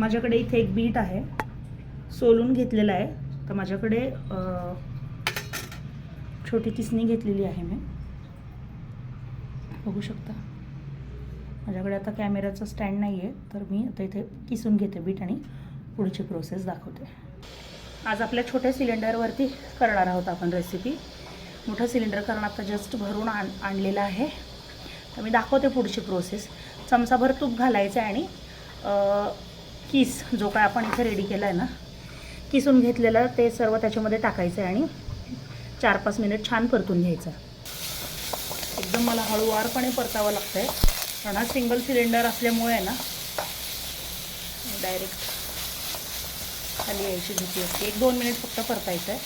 माझ्याकडे इथे एक बीट आहे, सोलून घेतलेला आहे. तर माझ्याकडे छोटी किसणी घेतलेली आहे मी, बघू शकता. माझ्याकडे आता कॅमेराचा स्टँड नाही आहे, तर मी आता इथे किसून घेते बीट आणि पुढची प्रोसेस दाखवते. आज आपल्या छोट्या सिलेंडरवरती करणार आहोत आपण रेसिपी. मोठं सिलेंडर कारण आता जस्ट भरून आणलेलं आहे. तर मी दाखवते पुढची प्रोसेस. चमचाभर तूप घालायचं आहे आणि किस जो काय आपण इथे रेडी केला आहे ना, किसून घेतलेलं ते सर्व त्याच्यामध्ये टाकायचं आहे आणि 4-5 मिनिट छान परतून घ्यायचं. एकदम मला हळूवारपणे परतावं लागतं आहे, कारण हा सिंगल सिलेंडर असल्यामुळे आहे ना, डायरेक्ट खाली यायची भीती असते. 1-2 मिनिट फक्त परतायचं आहे.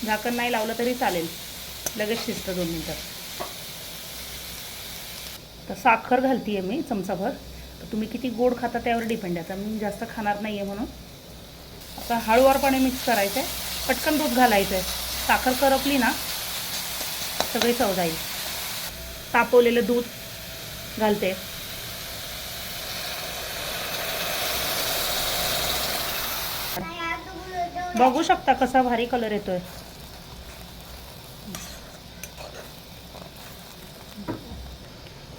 झाकण नाही लावलं तरी चालेल, लगेच शिजतं 2 मिनिटात. तर साखर घालते आहे मी चमचाभर. तर तुम्ही किती गोड खाता त्यावर डिपेंड आहे. आता मी जास्त खाणार नाही आहे म्हणून आता हळूवारपणे मिक्स करायचं आहे. पटकन दूध घालायचं आहे. साखर करपली ना सगळी चव जाईल. तापवलेलं दूध घालते. बघू शकता कसा भारी कलर येतोय.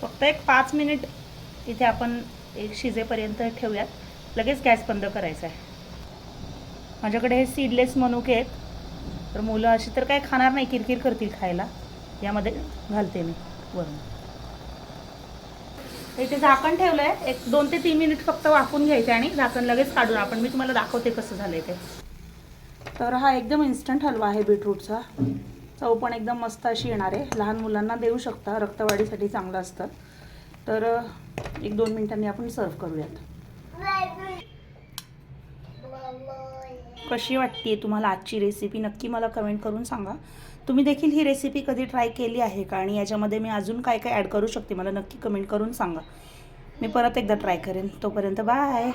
फक्त एक 5 मिनिट इथे आपण एक शिजेपर्यंत ठेवूयात. लगेच गॅस बंद करायचा आहे. माझ्याकडे हे सीडलेस मनुके आहेत, तर मुलं अशी तर काय खाणार नाही, किरकिर करतील खायला. यामध्ये घालते मी वरून. इथे झाकण ठेवलं आहे. एक 2 ते 3 मिनिट फक्त वाफून घ्यायचे आणि झाकण लगेच काढून आपण मी तुम्हाला दाखवते कसं झालं ते. तर हा एकदम इन्स्टंट हलवा आहे बीटरूटचा. चव पण एकदम मस्त अशी येणार आहे. लहान मुलांना देऊ शकता, रक्तवाढीसाठी चांगलं असतं. तर 1-2 मिनिटांनी आपण सर्व करूयात. कशी वाटते तुम्हाला आजची रेसिपी नक्की मला कमेंट करून सांगा. तुम्ही देखील ही रेसिपी कधी ट्राय केली आहे का, आणि याच्यामध्ये मी अजून काय काय ॲड करू शकते मला नक्की कमेंट करून सांगा. मी परत एकदा ट्राय करेन. तोपर्यंत बाय.